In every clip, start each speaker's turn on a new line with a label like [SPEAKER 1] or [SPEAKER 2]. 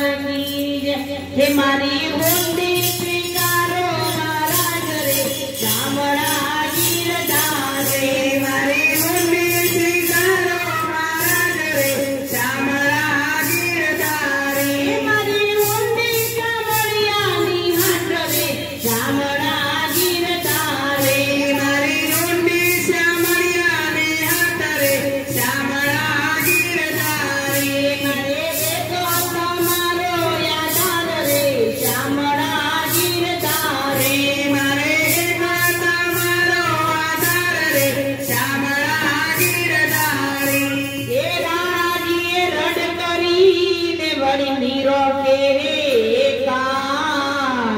[SPEAKER 1] लाल की जय। हे मारी हुंडी स्वीकारो महाराज रे शामळा गिरधार रे। मारी हुंडी स्वीकारो महाराज रे शामळा गिरधार रे। मारी हुंडी शामळियानी हाथ रे शामळा गिरधार रे। मारी हुंडी शामळियानी हाथ रे शामळा गिरधार रे। मारे तो તમારો યાદાર રે શામળા गिरधार रे। मारे તમારો આધાર રે શામળા गिरधार रे। એ રાણાજીએ રડ કરીને વળી નીરો કેરે કાન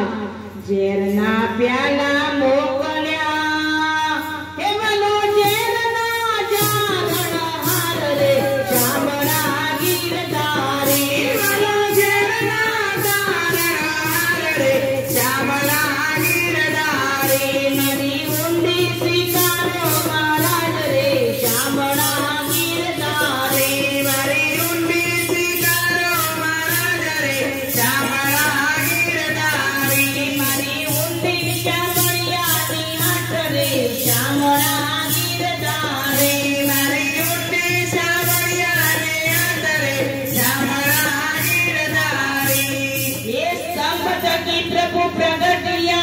[SPEAKER 1] ઝેરના પ્યાલા મોકલ્યા। હે મનો ઝેરના જાગણ હાર રે શામળા गिरधार रे। મનો ઝેરના જાગણ હાર રે શામળા गिरधार रे। મારી ઊંડી સ્વીકારો મહારાજ રે શામળા गिरधार रे। મારી ઊંડી સ્વીકારો મહારાજ રે શામળા गिरधार रे। મારી ઊંડી શામળિયાની હાથ રે શામળા गिरधार रे। મારી ઊંડી શામળિયાની હાથ રે શામળા गिरधार रे। ये सब थकी प्रभु प्रगटिया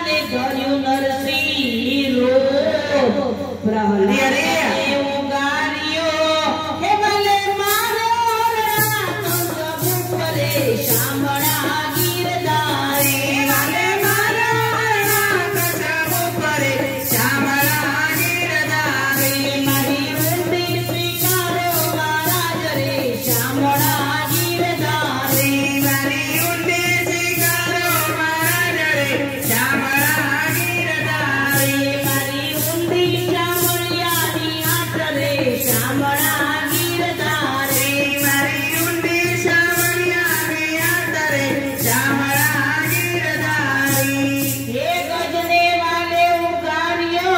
[SPEAKER 1] ने धर्यु नरसिंह रूप प्रहलाद ने उगार्यो। हे भले मारो रात सब करे शामळा गिरधार रे। भले मारो रात सब करे शामळा गिरधार रे। मारी ઊંડી સ્વીકારો મહારાજ રે શામળા गिरधार रे। મારી ઊંડી સ્વીકારો મહારાજ રે શામળા गिरधार रे। મારી ઊંડી શામળિયાની હાથ રે શામળા गिरधार रे। મારી ઊંડી શામળિયાની હાથ રે શામળા गिरधार रे। હે ગજને વાલે ઉગાર્યો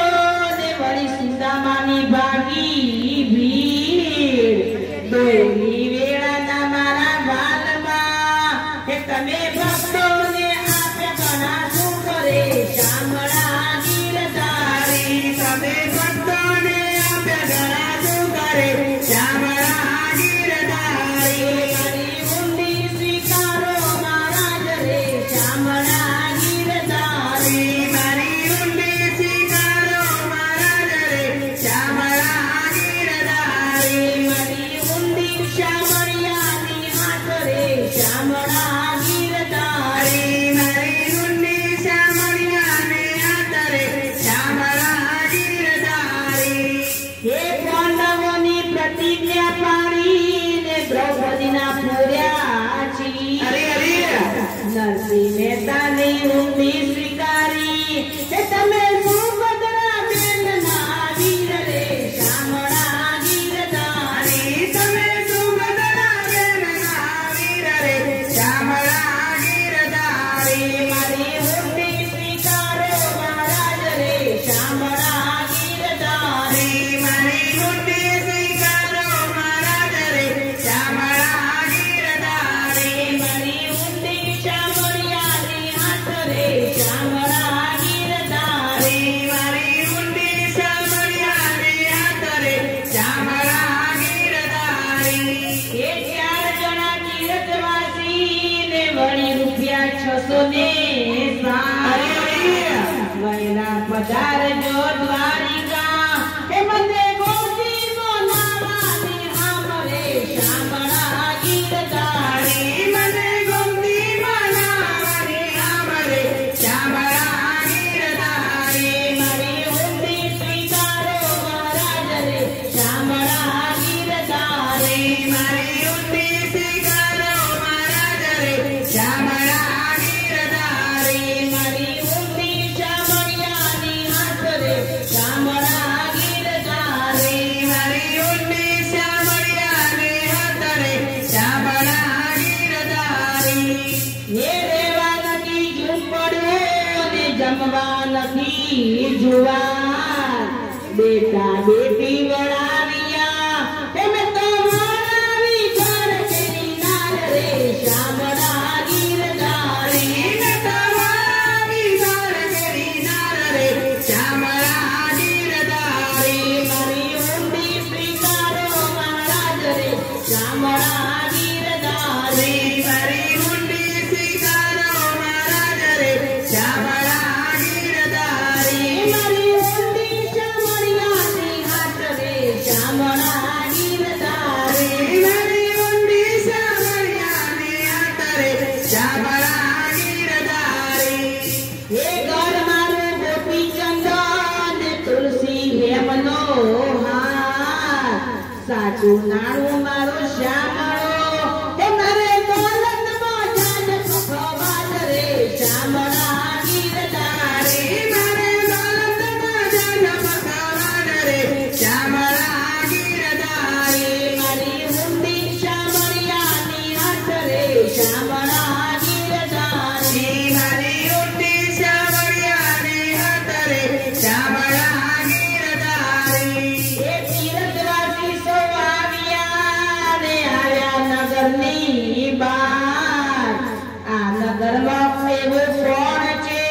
[SPEAKER 1] ને વળી સુદામાની ભાગી ભીડ। દોયલી વેળાના મારા વાલમાં હે તમે ભક્તોને આપે ઘણા સુખ રે શામળા गिरधार रे। તમે ભક્તોને આપે ઘણા સુખ રે શામળા गिरधार रे। મારી ઊંડી સ્વીકારો મહારાજ રે શામળા गिरधार रे। મારી ઊંડી સ્વીકારો મહારાજ રે શામળા गिरधार रे। મારી ઊંડી શામળિયાની હાથ રે શામળા गिरधार रे। મારી ઊંડી શામળિયાની હાથ રે શામળા गिरधार रे। હે પાંડવોની પ્રતિજ્ઞા પાડીને દ્રૌપદીના પૂર્યા છી। નરસિંહ મહેતાની ઊંડી સ્વીકારી। હે તમે સુભદ્રા બેનના વીર રે શામળા गिरधार रे। તમે સુભદ્રા બેનના વીર રે શામળા गिरधार रे। મારી ઊંડી સ્વીકારો મહારાજ રે શામળા गिरधार रे। મારી ઊંડી સ્વીકારો મહારાજ રે શામળા गिरधार रे। મારી ઊંડી શામળિયાની હાથ રે શામળા गिरधार रे। મારી ઊંડી શામળિયાની હાથ રે શામળા गिरधार रे। એ ચાર જણા તીર્થવાસીને વળી રૂપિયા 600 ને 7 વહેલા પધારજો દ્વારિકા। હે મને ગોપી બોલાવાની હામ રે શામળા गिरधार रे। મને ગોપી બોલાવાની હામ રે શામળા गिरधार रे। મારી ઊંડી સ્વીકારો મહારાજ રે શામળા गिरधार रे। મારી ઊંડી સ્વીકારો મહારાજ રે શામળા गिरधार रे। મારી ઊંડી શામળિયાની હાથ રે શામળા गिरधार रे। મારી ઊંડી શામળિયાની હાથ રે શામળા गिरधार रे। હે રેવા નથી ઝૂંપડું ને જમવા નથી જુવાર। બેટા બેટી વળાવ્યા। હે મેં તમારા વિચાર કરી નાર રે શામળા નાણું મારો શામળો હે મારે દોલતમાં જાન ભગવાન રે શામળા ગીરધારી મારે દોલતમાં જાન ભગવાન રે શામળા ગીરધારી મારી હુંડી શામળિયાની હાથ રે શામળા ગીરધારી મારી હુંડી શામળિયાની હાથ રે શામળા ગીરધારી એ તીરથવાસી સૌ આવ્યા ને આવ્યા નગરની બાર આ નગરમાં એવો કોણ છે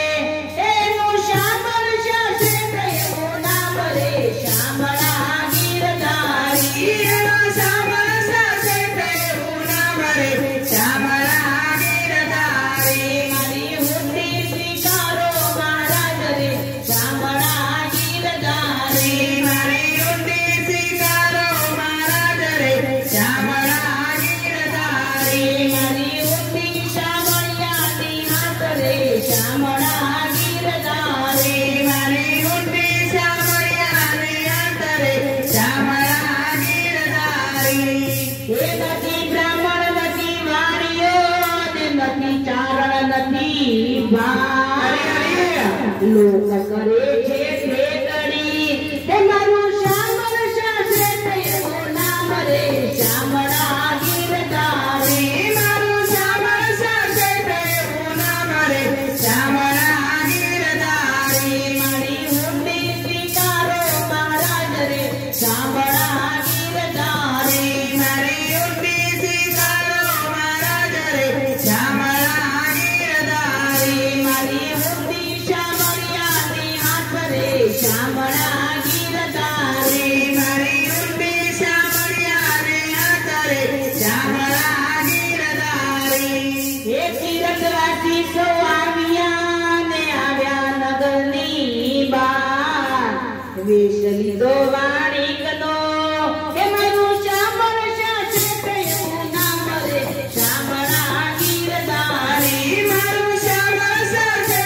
[SPEAKER 1] એનું શામળશા છે એવું નામ રે શામળા ગીરધારી એનું શામળશા છે એવું નામ રે શામળા ગીરધારી મારી હુંડી સ્વીકારો મહારાજ રે શામળા ગીરધારી મારી હુંડી સ્વીકારો મહારાજ રે શામળા ગીરધારી મારી હુંડી શામળિયાની હાથ રે શામળા ગીરધારી મારી હુંડી શામળિયાની હાથ રે શામળા ગીરધારી એ નથી બ્રાહ્મણ નથી વાણીઓ ને નથી ચારણ નથી ભાઈ લોક કરે છે ભેટડી હે મારું શામળશા છે એવું નામ રે શામળા ગીરધારી મારું શામળશા છે એવું નામ રે શામળા ગીરધારી મારી હુંડી સ્વીકારો મહારાજ રે શામળા ગીરધારી મારી હુંડી સ્વીકારો મહારાજ રે શામળા ગીરધારી મારી હુંડી શામળિયાની હાથ રે શામળા ગીરધારી મારી હુંડી શામળિયાની હાથ રે શામળા ગીરધારી હે તીરથવાસી સૌ આવ્યા ને આવ્યા નગરની બાર વેશ લીધો વાણિકનો હે મારું શામળશા છે એવું નામ રે શામળા ગીરધારી મારું શામળશા છે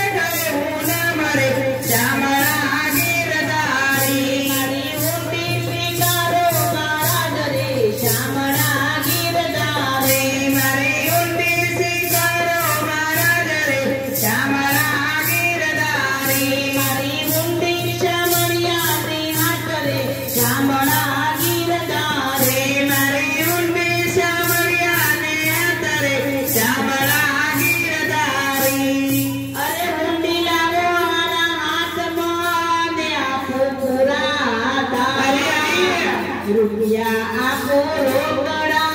[SPEAKER 1] એવું નામ રે શામળા ગીરધારી મારી હુંડી સ્વીકારો મહારાજ રે શામળા ગીરધારી મારી હુંડી સ્વીકારો મહારાજ રે શામળા ગીરધારી મારી હુંડી શામળિયાની હાથ રે શામળા ગીરધારી મારી હુંડી શામળિયાની હાથ રે શામળા ગીરધારી અરે હુંડી લાવો મારા હાથમાં ને આપો પૂરા તારા રૂપિયા આપો રોકડા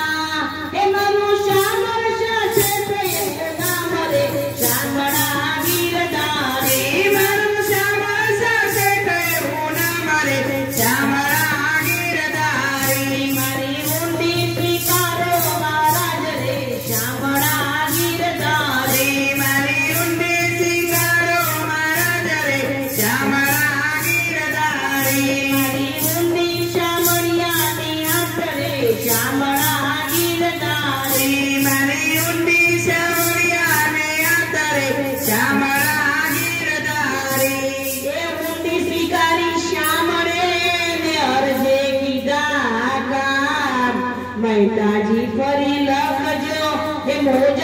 [SPEAKER 1] હે મારું શામળશા છે એવું નામ રે શામળા ગીરધારી મારું શામળશા છે એવું નામ રે શામળા ગીરધારી મારી હુંડી સ્વીકારો મહારાજ રે શામળા ગીરધારી મારી હુંડી સ્વીકારો મહારાજ રે શામળા ગીરધારી મારી હુંડી શામળિયાની હાથ રે શામળા ગીરધારી મારી હુંડી શામળિયાની હાથ રે શામળા ગીરધારી એ હુંડી સ્વીકારી શામળે ને અરજે કીધા કામ મહેતાજી ફરી લખજો હે મોજ